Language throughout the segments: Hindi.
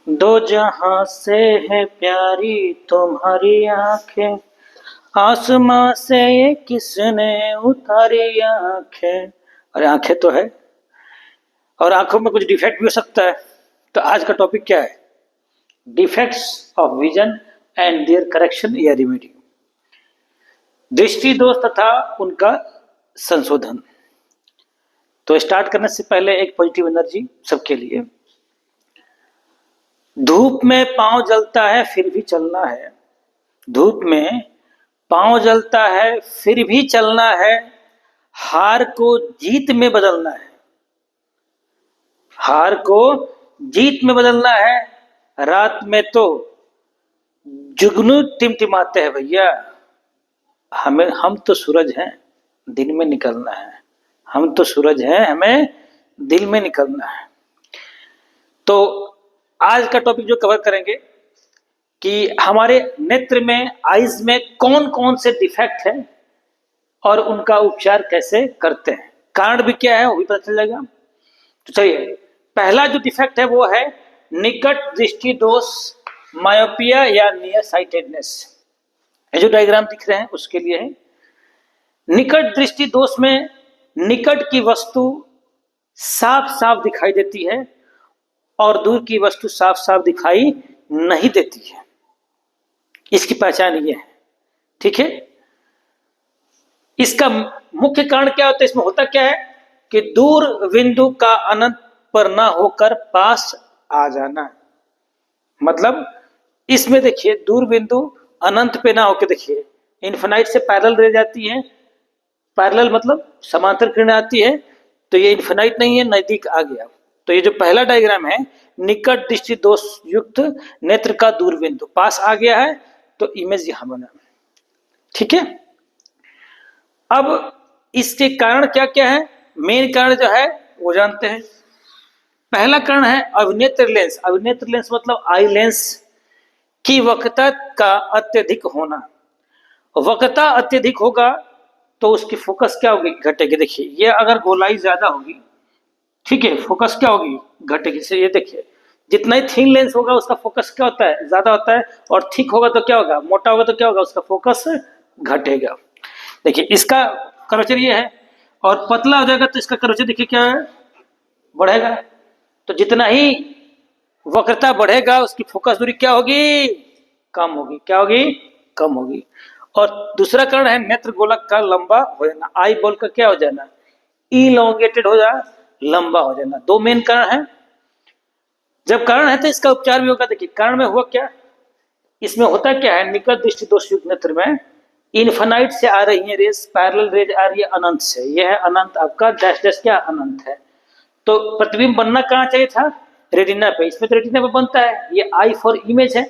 दो जहां से है प्यारी तुम्हारी आंखें, आसमां से ये किसने उतारी आंखें। अरे आंखें तो है और आंखों में कुछ डिफेक्ट भी हो सकता है। तो आज का टॉपिक क्या है? Defects of vision and their correction या रिमेडी। दृष्टि दोष तथा उनका संशोधन। तो स्टार्ट करने से पहले एक पॉजिटिव एनर्जी सबके लिए। धूप में पांव जलता है फिर भी चलना है, धूप में पांव जलता है फिर भी चलना है, हार को जीत में बदलना है, हार को जीत में बदलना है। रात में तो जुगनू टिमटिमाते हैं भैया, हम तो सूरज हैं, दिन में निकलना है। हम तो सूरज हैं, हमें दिन में निकलना है। तो आज का टॉपिक जो कवर करेंगे कि हमारे नेत्र में, आईज में कौन कौन से डिफेक्ट हैं और उनका उपचार कैसे करते हैं, कारण भी क्या है वो भी पता चल जाएगा। तो चलिए, पहला जो डिफेक्ट है वो है निकट दृष्टि दोष, मायोपिया या नियर साइटेडनेस। ये जो डायग्राम दिख रहे हैं उसके लिए है। निकट दृष्टि दोष में निकट की वस्तु साफ साफ दिखाई देती है और दूर की वस्तु साफ साफ दिखाई नहीं देती है। इसकी पहचान ये है, ठीक है। इसका मुख्य कारण क्या होता है, इसमें होता क्या है कि दूर बिंदु का अनंत पर ना होकर पास आ जाना। मतलब इसमें देखिए, दूर बिंदु अनंत पे ना होकर, देखिए इन्फिनाइट से पैरेलल रह जाती है। पैरेलल मतलब समांतर किरणें आती है, तो ये इन्फिनाइट नहीं है, नजदीक आ गया। तो ये जो पहला डायग्राम है, निकट दृष्टि दोष युक्त नेत्र का दूर बिंदु पास आ गया है, तो इमेज यहां बना, ठीक है। अब इसके कारण क्या क्या है, मेन कारण जो है वो जानते हैं। पहला कारण है अभिनेत्र लेंस। अभिनेत्र लेंस मतलब आई लेंस की वक्रता का अत्यधिक होना। वक्रता अत्यधिक होगा तो उसकी फोकस क्या होगी, घटेगी। देखिए ये अगर गोलाई ज्यादा होगी, ठीक है, फोकस क्या होगी, घटेगी। से ये देखिए, जितना ही थिन लेंस होगा उसका फोकस क्या होता है, ज्यादा होता है, और थिक होगा तो क्या होगा, मोटा होगा तो क्या होगा, उसका फोकस घटेगा। देखिए इसका कर्वेचर ये है, और पतला हो जाएगा तो इसका कर्वेचर देखिए क्या है, बढ़ेगा। तो जितना ही वक्रता बढ़ेगा उसकी फोकस दूरी क्या होगी, कम होगी। क्या होगी, कम होगी। और दूसरा कारण है नेत्र गोलक का लंबा हो जाना। आई बॉल का क्या हो जाना, इलोंगेटेड हो जाना, लंबा हो जाना। दो मेन कारण है। जब कारण है तो इसका उपचार भी होगा। देखिए कारण में हुआ क्या, इसमें होता क्या है, निकट दृष्टि दोष युक्त नेत्र में इन्फिनाइट से आ रही है रेस, पैरेलल रेज आ रही है अनंत से। यह है अनंत, आपका डैश डैश क्या अनंत है। तो प्रतिबिंब बनना कहाँ चाहिए था, रेटिना पे। इसमें तो रेटिना पे बनता है, ये आई फॉर इमेज है।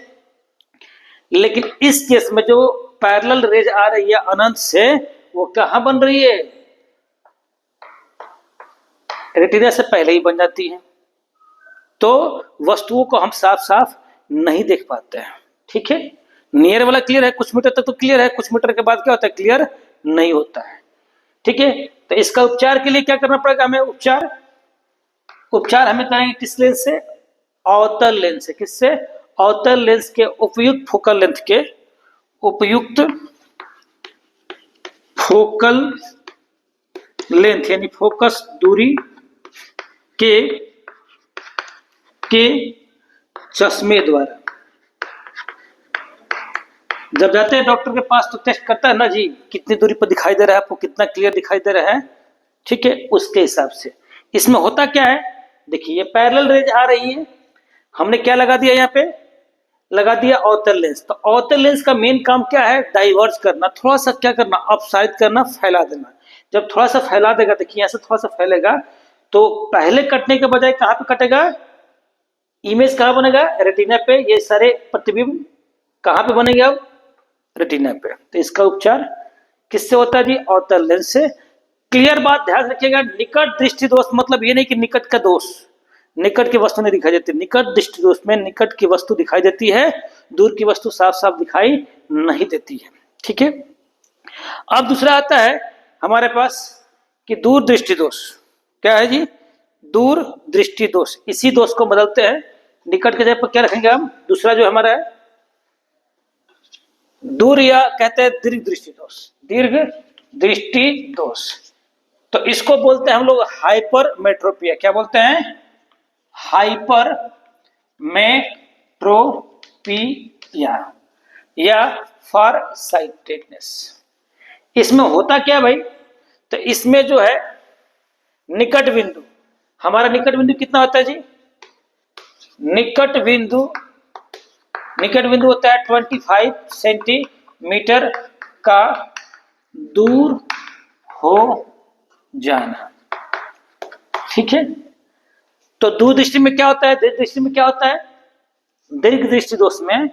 लेकिन इस केस में जो पैरेलल रेज आ रही है अनंत से, वो कहां बन रही है, रेटिना से पहले ही बन जाती है। तो वस्तुओं को हम साफ साफ नहीं देख पाते हैं, ठीक है। नियर वाला क्लियर है, कुछ मीटर तक तो क्लियर है, कुछ मीटर के बाद क्या होता है, क्लियर नहीं होता है, ठीक है। तो इसका उपचार के लिए क्या करना पड़ेगा हमें, उपचार हमें करेंगे किस लेंस से, अवतल लेंस से। किससे, अवतल लेंस के उपयुक्त फोकल लेंथ के, उपयुक्त फोकल लेंथ यानी फोकस दूरी के चश्मे द्वारा। जब जाते हैं डॉक्टर के पास तो टेस्ट करता है ना जी, कितनी दूरी पर दिखाई दे रहा है आपको, कितना क्लियर दिखाई दे रहा है, ठीक है, उसके हिसाब से। इसमें होता क्या है, देखिए ये पैरेलल रेज आ रही है, हमने क्या लगा दिया, यहाँ पे लगा दिया अवतल लेंस। तो अवतल लेंस का मेन काम क्या है, डाइवर्ज करना, थोड़ा सा क्या करना, अपसाइड करना, फैला देना। जब थोड़ा सा फैला देगा, देखिए यहाँ से थोड़ा सा फैलेगा, तो पहले कटने के बजाय कहाँ पे कटेगा, इमेज कहाँ बनेगा, रेटिना पे। ये सारे प्रतिबिंब कहाँ पे बनेंगे, अब रेटिना पे। तो इसका उपचार किससे होता है जी, अवतल लेंस से। क्लियर बात ध्यान रखिएगा, निकट दृष्टि दोष मतलब ये नहीं कि निकट का दोष, निकट की वस्तु नहीं दिखाई देती। निकट दृष्टि दोष में निकट की वस्तु दिखाई देती है, दूर की वस्तु साफ साफ दिखाई नहीं देती है, ठीक है। अब दूसरा आता है हमारे पास कि दूर दृष्टि दोष। क्या है जी, दूर दृष्टि दोष। इसी दोष को बदलते हैं निकट के जगह पर क्या रखेंगे हम? दूसरा जो हमारा है दूर, या कहते हैं दीर्घ दृष्टि दोष, दीर्घ दृष्टि दोष। तो इसको बोलते हैं हम लोग हाइपरमेट्रोपिया। क्या बोलते हैं? हाइपरमेट्रोपिया या फार साइटेडनेस। इसमें होता क्या भाई? तो इसमें जो है निकट बिंदु, हमारा निकट बिंदु कितना होता है जी? निकट बिंदु होता है 25 सेंटीमीटर का दूर हो जाना। ठीक है, तो दूर दृष्टि में क्या होता है? दीर्घ दृष्टि में क्या होता है? दीर्घ दृष्टि दोष में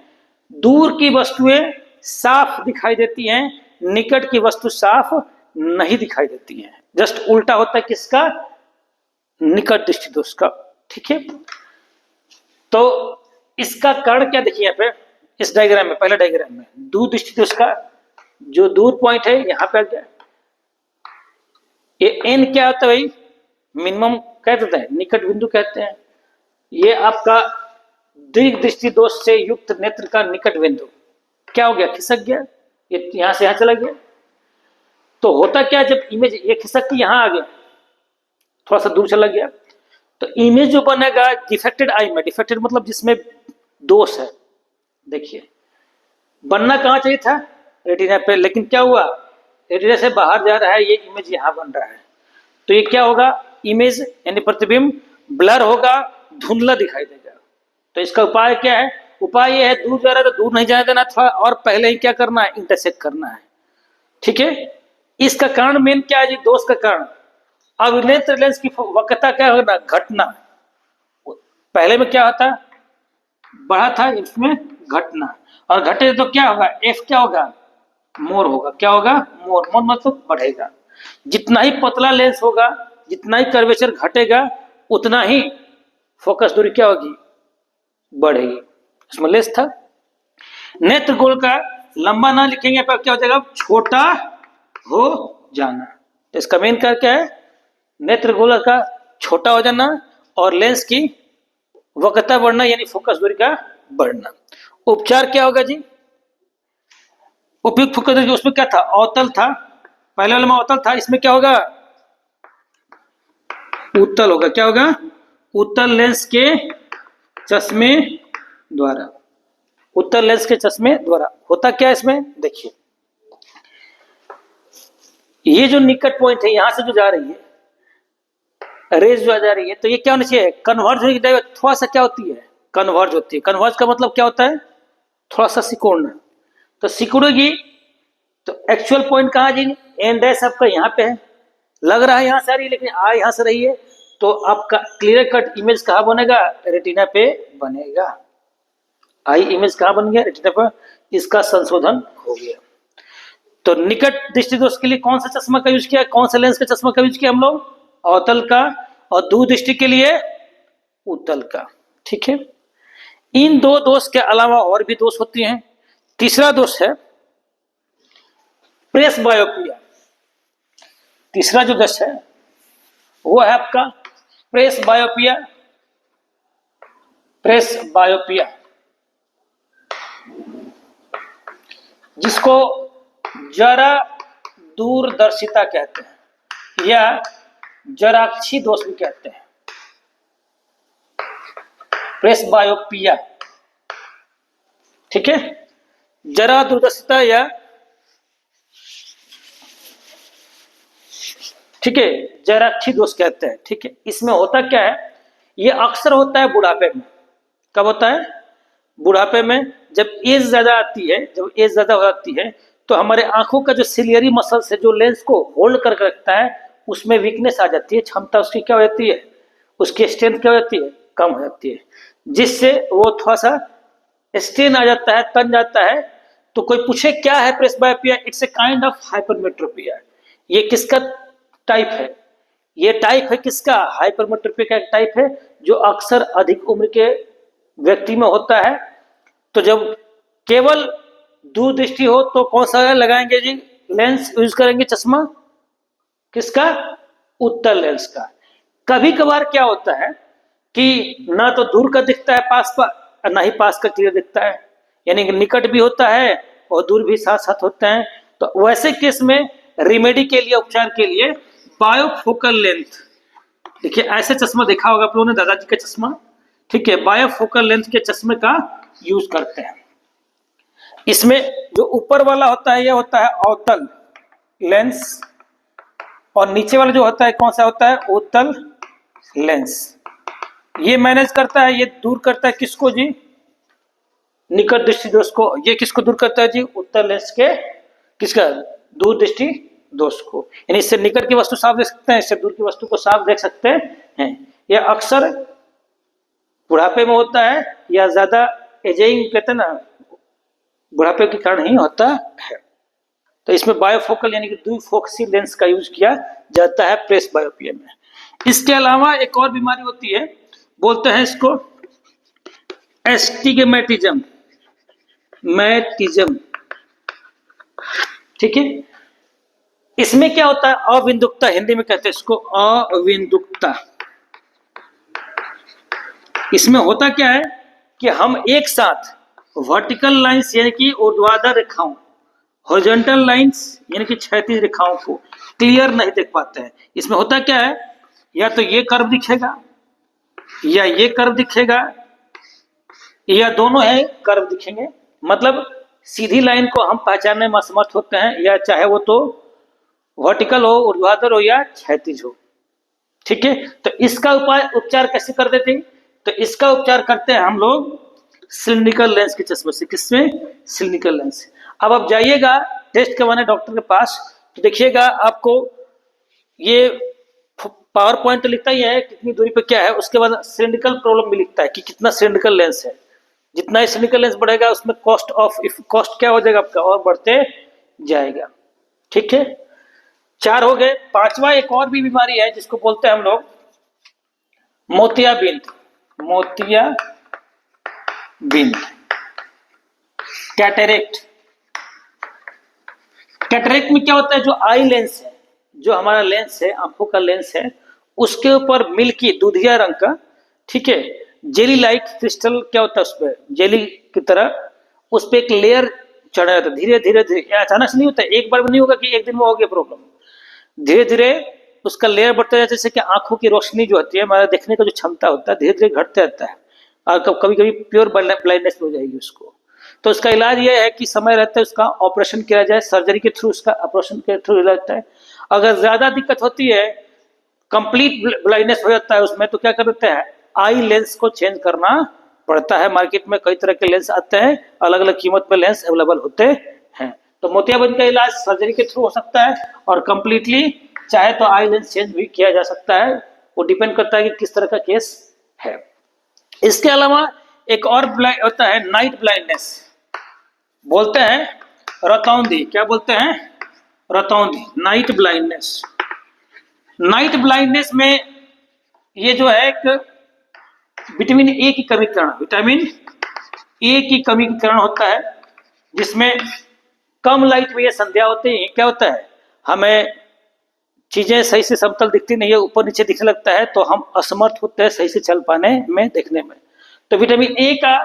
दूर की वस्तुएं साफ दिखाई देती हैं, निकट की वस्तु साफ नहीं दिखाई देती हैं। जस्ट उल्टा होता है किसका? निकट दृष्टि दोष का। ठीक है, तो इसका कारण क्या देखिए यहाँ पे इस डायग्राम में, पहला डायग्राम में दूर दृष्टि दोष का जो दूर पॉइंट है यहाँ पे आ गया। ये एन क्या होता है भाई? मिनिमम कह देते हैं, निकट बिंदु कहते हैं। ये आपका दीर्घ दृष्टि दोष से युक्त नेत्र का निकट बिंदु क्या हो गया? खिसक गया, ये यहां से यहां चला गया। तो होता क्या, जब इमेज ये खिसक के यहां आ गया, थोड़ा सा दूर चला गया, तो इमेज जो बनेगा डिफेक्टेड आई में, डिफेक्टेड मतलब जिसमें दोष है। देखिए बनना कहां चाहिए था? रेटिना पे, लेकिन क्या हुआ? रेटिना से बाहर जा रहा है, ये इमेज यहां बन रहा है। तो ये क्या होगा? इमेज यानी प्रतिबिंब ब्लर होगा, धुंधला दिखाई देगा। तो इसका उपाय क्या है? उपाय ये है, दूर जा रहा है तो दूर नहीं जाने देना, थोड़ा और पहले ही क्या करना है? इंटरसेक्ट करना है। ठीक है, इसका कारण मेन क्या है जी? दोष का कारण अब नेत्र लेंस की वक्रता क्या होगा? घटना। पहले में क्या होता? बढ़ा था, इसमें घटना, और घटे तो क्या होगा? एफ क्या होगा? मोर होगा। क्या होगा? मोर। मोर मतलब बढ़ेगा। जितना ही पतला लेंस होगा, जितना ही कर्वेचर घटेगा, उतना ही फोकस दूरी क्या होगी? बढ़ेगी। इसमें लेंस था। नेत्र गोल का लंबा ना लिखेंगे पर क्या हो जाएगा? छोटा हो जाना। तो इसका मेन कारण क्या है? नेत्र गोल का छोटा हो जाना और लेंस की वक्रता बढ़ना, यानी फोकस दूरी का बढ़ना। उपचार क्या होगा जी? उपयुक्त फोकस दूरी उसमें क्या था? अवतल था, पहले वाले में अवतल था, इसमें क्या होगा? उत्तल होगा। क्या होगा? उत्तल लेंस के चश्मे द्वारा। उत्तल लेंस के चश्मे द्वारा होता क्या है इसमें? देखिए ये जो निकट पॉइंट है, यहां से जो जा रही है रेज जो जा रही है, तो ये क्या होना चाहिए? कन्वर्ज होने की थोड़ा सा क्या होती है? कन्वर्ज होती है। कन्वर्ज का मतलब क्या होता है? थोड़ा सा सिकुड़ना। तो सिकुड़ेगी तो एक्चुअल पॉइंट कहां जी? एंड डैश आपका यहाँ पे है, लग रहा है यहां से आ रही है, लेकिन आ यहां से रही है, तो आपका क्लियर कट इमेज कहां बनेगा? रेटिना पे बनेगा। आई इमेज कहां बन गया? रेटिना पर। इसका संशोधन हो गया। तो निकट दृष्टि दोष के लिए कौन सा चश्मा का यूज किया? कौन सा लेंस का चश्मा का यूज किया हम लोग? अवतल का। और दूर दृष्टि के लिए उत्तल का। ठीक है, इन दो दोष के अलावा और भी दोष होती हैं। तीसरा दोष है प्रेस बायोपिया। तीसरा जो दोष है वो है आपका प्रेस बायोपिया। प्रेस बायोपिया जिसको जरा दूरदर्शिता कहते हैं या जराक्षी दोष भी कहते हैं। प्रेस बायोपिया। ठीक है, जरा दूरदर्शिता या ठीक है जराक्षी दोष कहते हैं। ठीक है, इसमें होता क्या है? ये अक्सर होता है बुढ़ापे में। कब होता है? बुढ़ापे में। जब एज ज्यादा आती है, जब एज ज्यादा हो जाती है, तो हमारे आंखों का जो सिलियरी मसल्स है, जो लेंस को होल्ड करके रखता है, उसमें वीकनेस आ जाती है। क्षमता उसकी क्या हो जाती है? उसकी स्ट्रेंथ क्या हो जाती है? कम हो जाती है, जिससे वो थोड़ा सा स्ट्रेन आ जाता है, तन जाता है। तो कोई पूछे क्या है presbyopia? It's a kind of hypermetropia. ये किसका टाइप है? ये टाइप है किसका? हाइपरमेट्रोपिया का एक टाइप है, जो अक्सर अधिक उम्र के व्यक्ति में होता है। तो जब केवल दूर दृष्टि हो तो कौन सा लगाएंगे जी? लेंस यूज करेंगे, चश्मा किसका? उत्तल लेंस का। कभी कभार क्या होता है कि ना तो दूर का दिखता है पास पर, ना ही पास का क्लियर दिखता है, यानी कि निकट भी होता है और दूर भी साथ साथ होते हैं। तो वैसे केस में रिमेडी के लिए, उपचार के लिए बायोफोकल लेंथ, देखिए ऐसे चश्मा देखा होगा आप लोगों ने, दादाजी का चश्मा, ठीक है, बायोफोकल लेंथ के चश्मे का यूज करते हैं। इसमें जो ऊपर वाला होता है यह होता है अवतल लेंस, और नीचे वाला जो होता है कौन सा होता है, उत्तल लेंस। ये मैनेज करता है, ये दूर करता है किसको जी, निकट दृष्टि दोष को। ये किसको दूर करता है जी, उत्तल लेंस के, किसका, दूर दृष्टि दोष को। यानी इससे निकट की वस्तु साफ देख सकते हैं, इससे दूर की वस्तु को साफ देख सकते हैं। यह अक्सर बुढ़ापे में होता है या ज्यादा एजिंग कहते हैं ना, बुढ़ापे के कारण ही होता है। तो इसमें बायोफोकल यानी कि द्विफोकसी लेंस का यूज किया जाता है प्रेस बायोपिया में। इसके अलावा एक और बीमारी होती है, बोलते हैं इसको एस्टिग्मेटिज्म, मैटिज्म, ठीक है। इसमें क्या होता है, अविंदुकता, हिंदी में कहते हैं इसको अविंदुकता। इसमें होता क्या है कि हम एक साथ वर्टिकल लाइंस यानी कि ऊर्ध्वाधर रेखाओं, हॉरिजॉन्टल लाइंस यानी कि क्षैतिज रेखाओं को क्लियर नहीं देख पाते हैं। इसमें होता क्या है, या तो ये कर्व दिखेगा या ये कर्व दिखेगा या दोनों है कर्व दिखेंगे, मतलब सीधी लाइन को हम पहचानने में असमर्थ होते हैं, या चाहे वो तो वर्टिकल हो, ऊर्ध्वाधर हो या क्षैतिज हो, ठीक है। तो इसका उपचार कैसे कर देते हैं, तो इसका उपचार करते हैं हम लोग सिलिंड्रिकल लेंस के चश्मे से। किसमें, सिलिंड्रिकल लेंस से। अब आप जाइएगा टेस्ट करवाने डॉक्टर के पास, तो देखिएगा आपको ये पावर पॉइंट तो लिखता ही है कितनी दूरी पे क्या है, उसके बाद सिलिंड्रिकल प्रॉब्लम भी लिखता है कि कितना सिलिंड्रिकल लेंस है। जितना ही सिलिंड्रिकल लेंस बढ़ेगा उसमें कॉस्ट क्या हो जाएगा आपका, और बढ़ते जाएगा, ठीक है। 4 हो गए। 5वां एक और भी बीमारी है जिसको बोलते हैं हम लोग मोतियाबिंद, मोतियाबिंद, कैटरेक्ट। कैटरेक्ट में क्या होता है, जो आई लेंस है, जो हमारा लेंस है, आंखों का लेंस है, उसके ऊपर मिल्की दूधिया रंग का, ठीक है, जेली लाइक क्रिस्टल क्या होता है, उस पर जेली की तरह उस पर एक लेयर चढ़ा जाता है। धीरे धीरे धीरे, अचानक से नहीं होता, एक बार में नहीं होगा कि एक दिन में हो गया प्रॉब्लम, धीरे धीरे उसका लेयर बढ़ता जाता है। जैसे कि आंखों की रोशनी जो होती है, हमारा देखने का जो क्षमता होता है, धीरे धीरे घटते रहता है, और कभी कभी प्योर ब्लाइंडनेस हो जाएगी उसको। तो उसका इलाज यह है कि समय रहते उसका ऑपरेशन किया जाए, सर्जरी के थ्रू, उसका ऑपरेशन के थ्रू इलाज होता है। अगर ज्यादा दिक्कत होती है, कंप्लीट ब्लाइंडनेस हो जाता है उसमें, तो क्या करते हैं, आई लेंस को चेंज करना पड़ता है। मार्केट में कई तरह के लेंस आते हैं, अलग अलग कीमत पे लेंस अवेलेबल होते हैं। तो मोतियाबिंद का इलाज सर्जरी के थ्रू हो सकता है, और कंप्लीटली चाहे तो आई लेंस चेंज भी किया जा सकता है, वो डिपेंड करता है कि किस तरह का केस है। इसके अलावा एक और होता है नाइट ब्लाइंडनेस, बोलते हैं रतौंधी। क्या बोलते हैं, रतौंधी, नाइट ब्लाइंडनेस। नाइट ब्लाइंडनेस में ये जो है एक विटामिन ए की कमी के कारण, विटामिन ए की कमी के कारण होता है, जिसमें कम लाइट में ये संध्या होते हैं, क्या होता है, हमें चीजें सही से समतल दिखती नहीं है, ऊपर नीचे दिखने लगता है, तो हम असमर्थ होते हैं सही से चल पाने में, देखने में। तो विटामिन ए का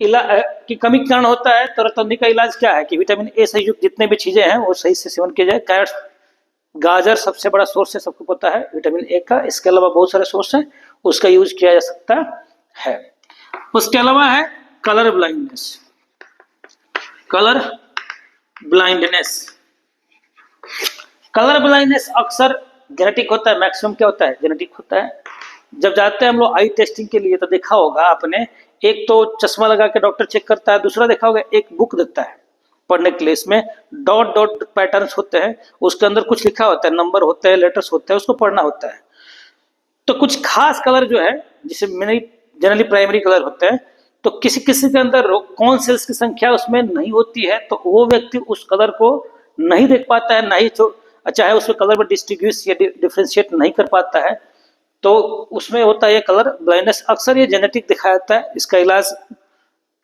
की कमी के कारण होता है। तो रतौंधी का इलाज क्या है कि विटामिन ए से युक्त जितने भी चीजें हैं वो सही से सेवन किया जाए। कैरेट, गाजर सबसे बड़ा सोर्स है, सबको पता है विटामिन ए का। इसके अलावा बहुत सारे सोर्स हैं, उसका यूज किया जा सकता है। उसके अलावा है colour blindness, colour blindness. Colour blindness अक्सर जेनेटिक होता है, मैक्सिमम क्या होता है, जेनेटिक होता है। जब जाते हैं हम लोग आई टेस्टिंग के लिए, तो देखा होगा आपने, एक तो चश्मा लगा के डॉक्टर चेक करता है, दूसरा देखा होगा एक बुक देता है पढ़ने के लिए, इसमें डॉट डॉट पैटर्न्स होते हैं, उसके अंदर कुछ लिखा होता है, नंबर होते हैं, लेटर्स होते हैं, उसको पढ़ना होता है। तो कुछ खास कलर जो है, जिसे जनरली प्राइमरी कलर होते हैं, तो किसी किसी के अंदर कौन सेल्स की संख्या उसमें नहीं होती है, तो वो व्यक्ति उस कलर को नहीं देख पाता है, नहीं चाहे उसमें कलर में डिस्टिंग्विश या डिफ्रेंशिएट नहीं कर पाता है, तो उसमें होता है ये कलर ब्लाइंडनेस। अक्सर ये जेनेटिक दिखाया जाता है, इसका इलाज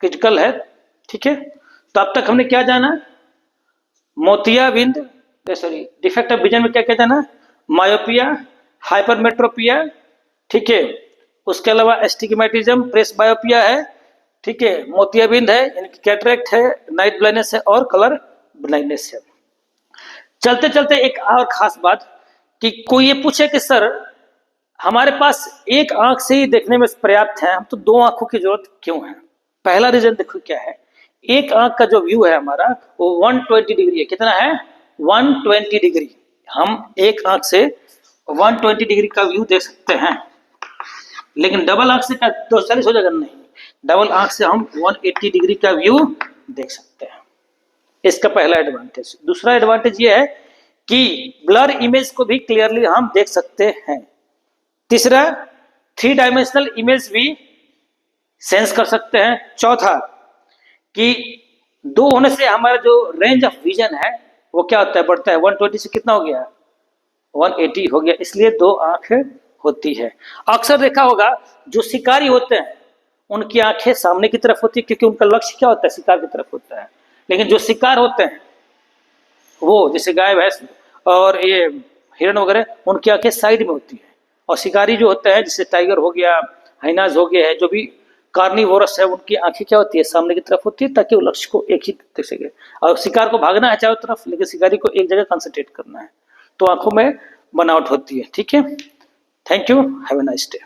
क्रिटिकल है, ठीक है। तो अब तक हमने क्या जाना, मोतियाबिंद, सॉरी डिफेक्ट ऑफ विजन में क्या क्या जाना, मायोपिया, हाइपरमेट्रोपिया, ठीक है। उसके अलावा एस्टिग्मेटिज्म, प्रेस बायोपिया है, ठीक है, मोतियाबिंद है यानी कि कैटरेक्ट है, नाइट ब्लाइंडनेस है और कलर ब्लाइंडनेस है। चलते चलते एक और खास बात कि कोई ये पूछे कि सर हमारे पास एक आंख से ही देखने में पर्याप्त है, हम तो दो आंखों की जरूरत क्यों है? पहला रीजन देखो क्या है, एक आंख का जो व्यू है हमारा वो 120 डिग्री है। कितना है? 120 डिग्री। हम एक आंख से 120 डिग्री का व्यू देख सकते हैं, लेकिन डबल आंख से क्या 240 हो जाएगा? नहीं, डबल आंख से हम 180 डिग्री का व्यू देख सकते हैं। इसका पहला एडवांटेज। दूसरा एडवांटेज ये है कि ब्लर इमेज को भी क्लियरली हम देख सकते हैं। तीसरा, 3 डायमेंशनल इमेज भी सेंस कर सकते हैं। चौथा कि दो होने से हमारा जो रेंज ऑफ विजन है वो क्या होता है? बढ़ता है। 120 से कितना हो गया? 180 हो गया, इसलिए दो आंख होती है। अक्सर देखा होगा जो शिकारी होते हैं उनकी आंखें सामने की तरफ होती है, क्योंकि उनका लक्ष्य क्या होता है? शिकार की तरफ होता है। लेकिन जो शिकार होते हैं वो जैसे गाय भैंस और ये हिरण वगैरह, उनकी आंखें साइड में होती है। और शिकारी जो होता है जैसे टाइगर हो गया, हाइनाज हो गया है, जो भी कार्निवोरस है, उनकी आंखें क्या होती है? सामने की तरफ होती है, ताकि वो लक्ष्य को एक ही देख सके। और शिकार को भागना है चारों तरफ, लेकिन शिकारी को एक जगह कंसंट्रेट करना है, तो आंखों में बनावट होती है। ठीक है, thank you, have a nice day.